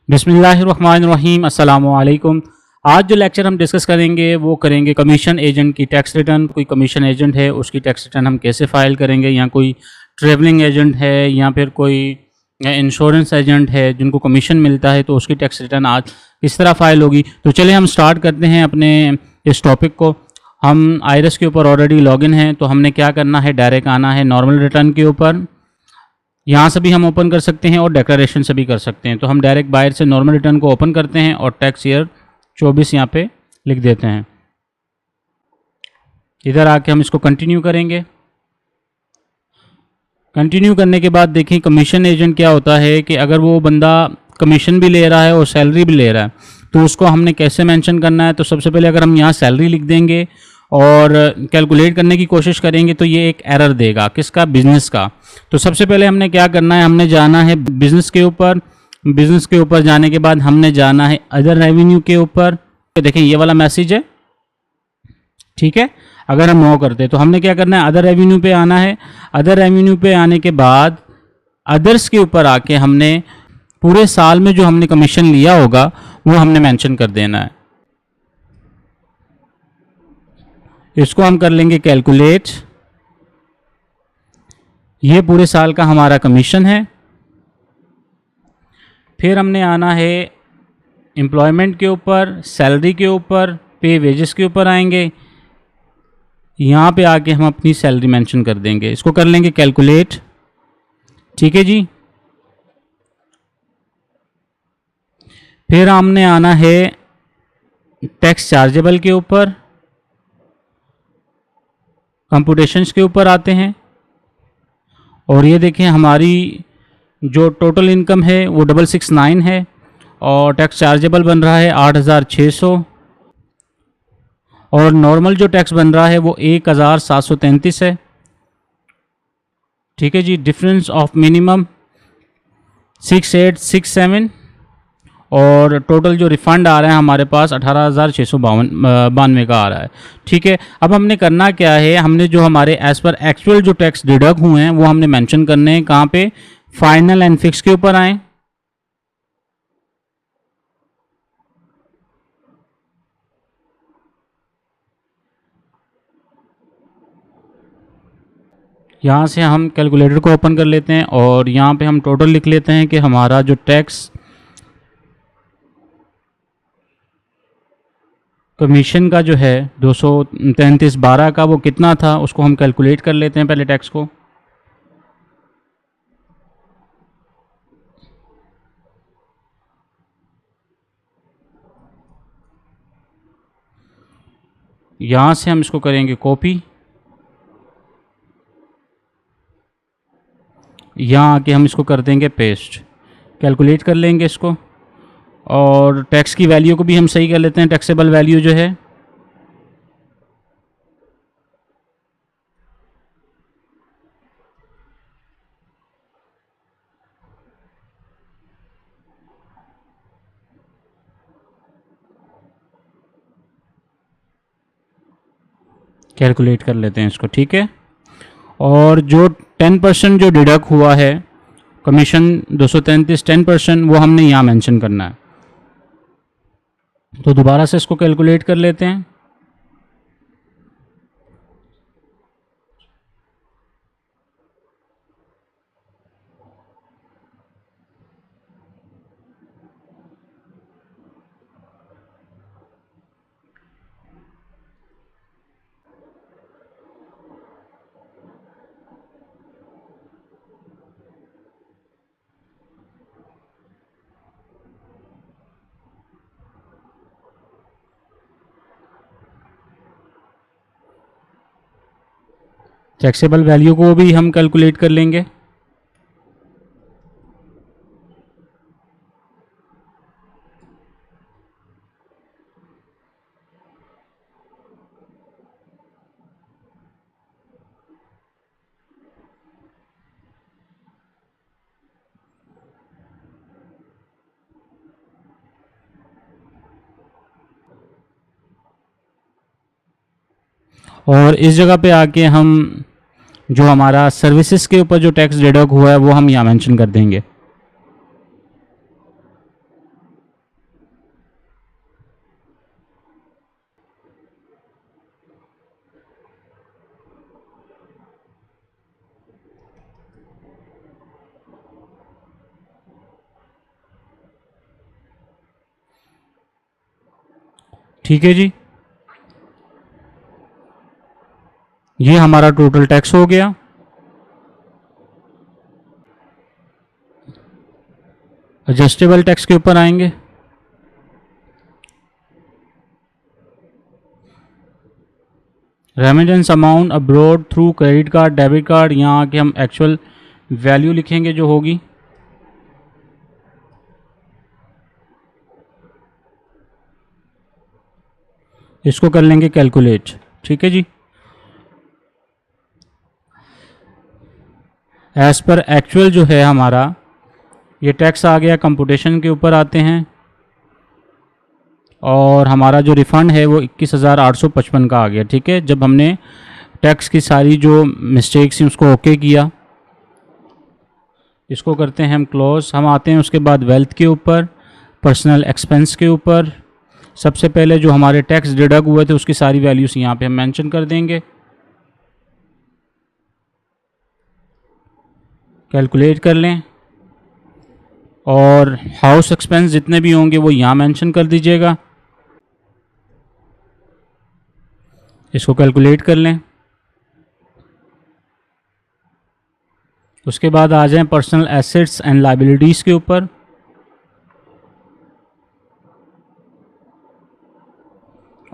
बिस्मिल्लाहिर्रहमानिर्रहीम अस्सलामुअलैकुम। आज जो लेक्चर हम डिस्कस करेंगे वो करेंगे कमीशन एजेंट की टैक्स रिटर्न। कोई कमीशन एजेंट है उसकी टैक्स रिटर्न हम कैसे फ़ाइल करेंगे, या कोई ट्रैवलिंग एजेंट है या फिर कोई इंश्योरेंस एजेंट है जिनको कमीशन मिलता है तो उसकी टैक्स रिटर्न आज किस तरह फ़ाइल होगी। तो चलिए हम स्टार्ट करते हैं अपने इस टॉपिक को। हम आयरस के ऊपर ऑलरेडी लॉगिन हैं, तो हमने क्या करना है, डायरेक्ट आना है नॉर्मल रिटर्न के ऊपर। यहाँ से भी हम ओपन कर सकते हैं और डिक्लेरेशन से भी कर सकते हैं। तो हम डायरेक्ट बाहर से नॉर्मल रिटर्न को ओपन करते हैं और टैक्स ईयर 24 यहाँ पे लिख देते हैं। इधर आके हम इसको कंटिन्यू करेंगे। कंटिन्यू करने के बाद देखिए कमीशन एजेंट क्या होता है कि अगर वो बंदा कमीशन भी ले रहा है और सैलरी भी ले रहा है तो उसको हमने कैसे मेंशन करना है। तो सबसे पहले अगर हम यहाँ सैलरी लिख देंगे और कैलकुलेट करने की कोशिश करेंगे तो ये एक एरर देगा, किसका, बिजनेस का। तो सबसे पहले हमने क्या करना है, हमने जाना है बिजनेस के ऊपर। बिजनेस के ऊपर जाने के बाद हमने जाना है अदर रेवेन्यू के ऊपर। तो देखें ये वाला मैसेज है, ठीक है। अगर हम नो करते हैं तो हमने क्या करना है, अदर रेवेन्यू पे आना है। अदर रेवेन्यू पे आने के बाद अदर्स के ऊपर आके हमने पूरे साल में जो हमने कमीशन लिया होगा वो हमने मेंशन कर देना है। इसको हम कर लेंगे कैलकुलेट। ये पूरे साल का हमारा कमीशन है। फिर हमने आना है एम्प्लॉयमेंट के ऊपर, सैलरी के ऊपर, पे वेजेस के ऊपर आएंगे। यहाँ पे आके हम अपनी सैलरी मेंशन कर देंगे। इसको कर लेंगे कैलकुलेट, ठीक है जी। फिर हमने आना है टैक्स चार्जेबल के ऊपर, कंप्यूटेशंस के ऊपर आते हैं। और ये देखें हमारी जो टोटल इनकम है वो 669 है और टैक्स चार्जेबल बन रहा है 8600 और नॉर्मल जो टैक्स बन रहा है वो 1733 है, ठीक है जी। डिफरेंस ऑफ मिनिमम 6867 और टोटल जो रिफ़ंड आ रहा है हमारे पास 18,692 का आ रहा है, ठीक है। अब हमने करना क्या है, हमने जो हमारे एज़ पर एक्चुअल जो टैक्स डिडक्ट हुए हैं वो हमने मेंशन करने हैं। कहाँ पे, फाइनल एंड फिक्स के ऊपर आए। यहाँ से हम कैलकुलेटर को ओपन कर लेते हैं और यहाँ पे हम टोटल लिख लेते हैं कि हमारा जो टैक्स कमीशन का जो है 233.12 का वो कितना था, उसको हम कैलकुलेट कर लेते हैं पहले टैक्स को। यहाँ से हम इसको करेंगे कॉपी, यहाँ आके हम इसको कर देंगे पेस्ट। कैलकुलेट कर लेंगे इसको और टैक्स की वैल्यू को भी हम सही कर लेते हैं। टैक्सेबल वैल्यू जो है कैलकुलेट कर लेते हैं इसको, ठीक है। और जो 10% जो डिडक्ट हुआ है कमीशन 233 10% वो हमने यहाँ मेंशन करना है। तो दोबारा से इसको कैलकुलेट कर लेते हैं। टैक्सेबल वैल्यू को भी हम कैलकुलेट कर लेंगे। और इस जगह पे आके हम जो हमारा सर्विसेज के ऊपर जो टैक्स डिडक्ट हुआ है वो हम यहाँ मेंशन कर देंगे। ठीक है जी, ये हमारा टोटल टैक्स हो गया। एडजस्टेबल टैक्स के ऊपर आएंगे। Remittance amount abroad through credit card debit card, यहाँ आके हम एक्चुअल वैल्यू लिखेंगे जो होगी। इसको कर लेंगे कैलकुलेट। ठीक है जी, एज पर एक्चुअल जो है हमारा ये टैक्स आ गया। कंप्यूटेशन के ऊपर आते हैं और हमारा जो रिफ़ंड है वो 21,855 का आ गया। ठीक है, जब हमने टैक्स की सारी जो मिस्टेक्स थी उसको ओके किया। इसको करते हैं हम क्लोज। हम आते हैं उसके बाद वेल्थ के ऊपर, पर्सनल एक्सपेंस के ऊपर। सबसे पहले जो हमारे टैक्स डिडक्ट हुए थे उसकी सारी वैल्यूज़ यहाँ पे हम मेंशन कर देंगे। कैलकुलेट कर लें और हाउस एक्सपेंस जितने भी होंगे वो यहाँ मेंशन कर दीजिएगा। इसको कैलकुलेट कर लें। उसके बाद आ जाएं पर्सनल एसेट्स एंड लायबिलिटीज़ के ऊपर।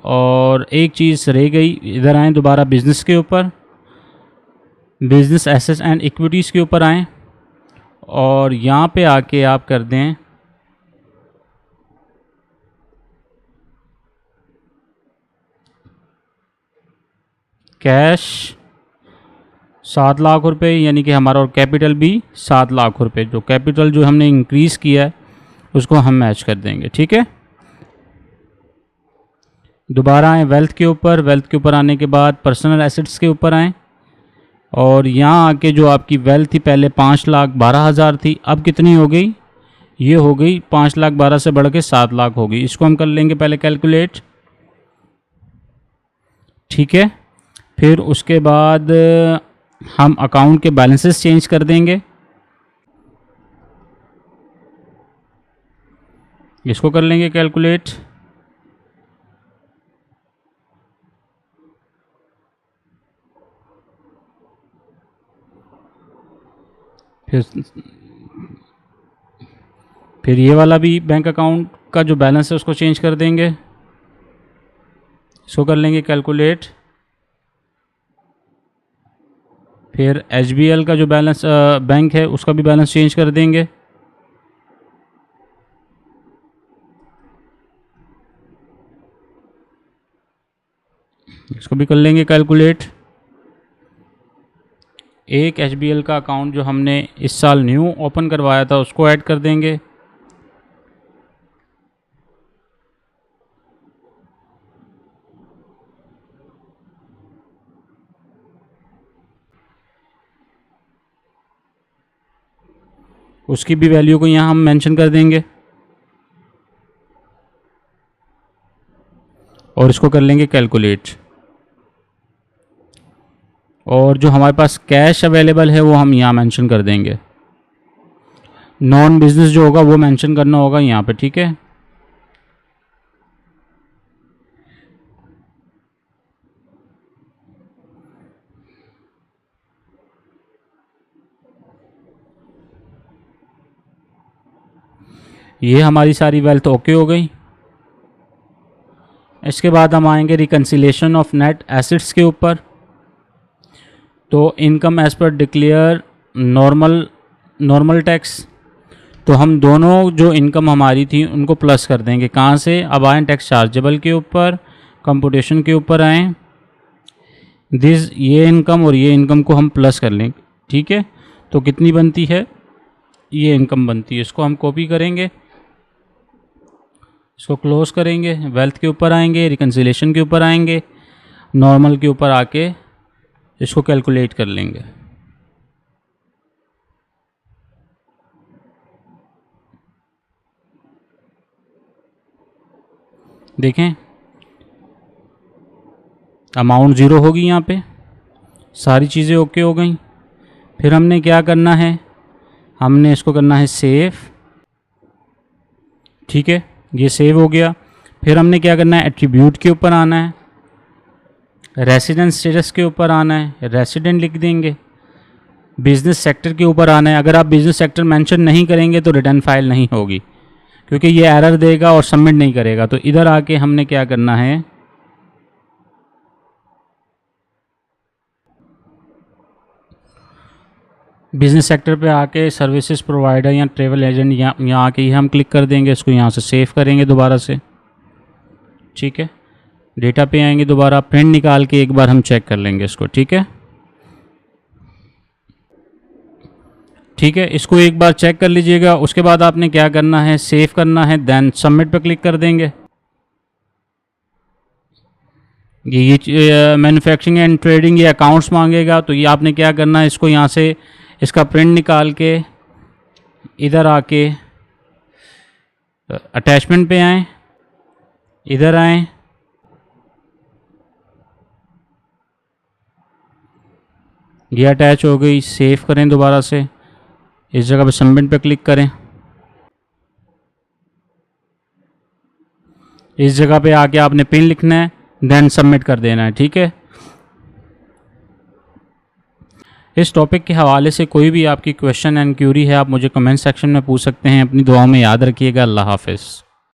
और एक चीज़ रह गई, इधर आएँ दोबारा बिज़नेस के ऊपर, बिज़नेस एसेट्स एंड इक्विटीज़ के ऊपर आएँ और यहाँ पे आके आप कर दें कैश 7 लाख रुपए, यानी कि हमारा और कैपिटल भी 7 लाख रुपए। जो कैपिटल जो हमने इंक्रीज़ किया है उसको हम मैच कर देंगे। ठीक है, दोबारा आएँ वेल्थ के ऊपर। वेल्थ के ऊपर आने के बाद पर्सनल एसेट्स के ऊपर आएँ और यहाँ आके जो आपकी वेल्थ थी पहले 5,12,000 थी, अब कितनी हो गई? ये हो गई 5,12,000 से बढ़ के 7 लाख हो गई। इसको हम कर लेंगे पहले कैलकुलेट। ठीक है, फिर उसके बाद हम अकाउंट के बैलेंसेस चेंज कर देंगे। इसको कर लेंगे कैलकुलेट। फिर ये वाला भी बैंक अकाउंट का जो बैलेंस है उसको चेंज कर देंगे। इसको कर लेंगे कैलकुलेट। फिर HBL का जो बैलेंस बैंक है उसका भी बैलेंस चेंज कर देंगे। इसको भी कर लेंगे कैलकुलेट। एक HBL का अकाउंट जो हमने इस साल न्यू ओपन करवाया था उसको ऐड कर देंगे। उसकी भी वैल्यू को यहाँ हम मेंशन कर देंगे और इसको कर लेंगे कैलकुलेट। और जो हमारे पास कैश अवेलेबल है वो हम यहाँ मेंशन कर देंगे। नॉन बिजनेस जो होगा वो मेंशन करना होगा यहाँ पे। ठीक है, ये हमारी सारी वेल्थ ओके हो गई। इसके बाद हम आएंगे रिकन्सिलेशन ऑफ नेट एसेट्स के ऊपर। तो income as per declare normal tax, तो हम दोनों जो इनकम हमारी थी उनको प्लस कर देंगे। कहाँ से? अब आएँ टैक्स चार्जेबल के ऊपर, कंप्यूटेशन के ऊपर आएँ। ये इनकम और ये इनकम को हम प्लस कर लेंगे। ठीक है, तो कितनी बनती है? ये इनकम बनती है। इसको हम कॉपी करेंगे, इसको क्लोज करेंगे, वेल्थ के ऊपर आएंगे, रिकन्सिलेशन के ऊपर आएंगे, नॉर्मल के ऊपर आके इसको कैलकुलेट कर लेंगे। देखें अमाउंट ज़ीरो होगी, यहाँ पे सारी चीज़ें ओके हो गई। फिर हमने क्या करना है? हमने इसको करना है सेव। ठीक है, ये सेव हो गया। फिर हमने क्या करना है, एट्रीब्यूट के ऊपर आना है, रेसिडेंट स्टेटस के ऊपर आना है, रेसिडेंट लिख देंगे, बिज़नेस सेक्टर के ऊपर आना है। अगर आप बिज़नेस सेक्टर मेंशन नहीं करेंगे तो रिटर्न फाइल नहीं होगी, क्योंकि ये एरर देगा और सबमिट नहीं करेगा। तो इधर आके हमने क्या करना है, बिज़नेस सेक्टर पे आके सर्विसेज प्रोवाइडर या ट्रैवल एजेंट यहाँ आके हम क्लिक कर देंगे, इसको यहाँ से सेव करेंगे दोबारा से। ठीक है, डेटा पे आएंगे, दोबारा प्रिंट निकाल के एक बार हम चेक कर लेंगे इसको। ठीक है, ठीक है, इसको एक बार चेक कर लीजिएगा। उसके बाद आपने क्या करना है, सेव करना है, देन सबमिट पे क्लिक कर देंगे। ये मैन्युफैक्चरिंग एंड ट्रेडिंग ये अकाउंट्स मांगेगा, तो ये आपने क्या करना है, इसको यहाँ से इसका प्रिंट निकाल के इधर आके अटैचमेंट पे आएँ, इधर आएँ, ये अटैच हो गई, सेव करें दोबारा से, इस जगह पे सबमिट पे क्लिक करें, इस जगह पे आके आपने पिन लिखना है, देन सबमिट कर देना है। ठीक है, इस टॉपिक के हवाले से कोई भी आपकी क्वेश्चन एंड क्यूरी है, आप मुझे कमेंट सेक्शन में पूछ सकते हैं। अपनी दुआओं में याद रखिएगा। अल्लाह हाफ़िज़।